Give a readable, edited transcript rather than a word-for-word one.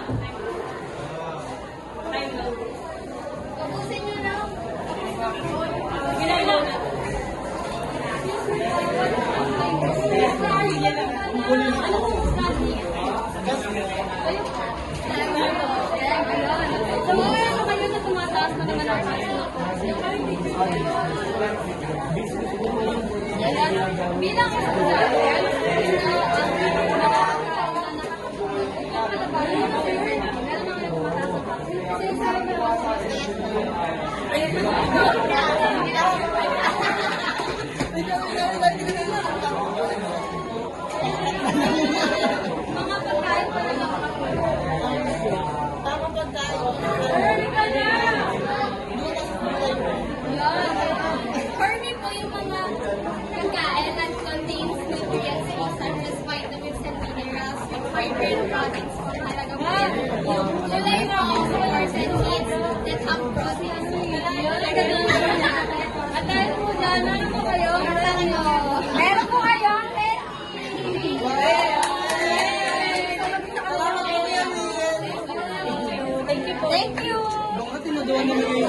Tapusin nyo na. Bilang mga pagkain pa lang tama pagkain. For me po yung mga pagkain that contains nutrients, resources, vitamins, and minerals with vibrant proteins po talaga po. Yung gulay po, flowers and seeds that have proteins. Talaga doon po natin. At dahil po dyan, ano po kayo? Meron po kayo? Thank you po. Baka tinuduan naman yung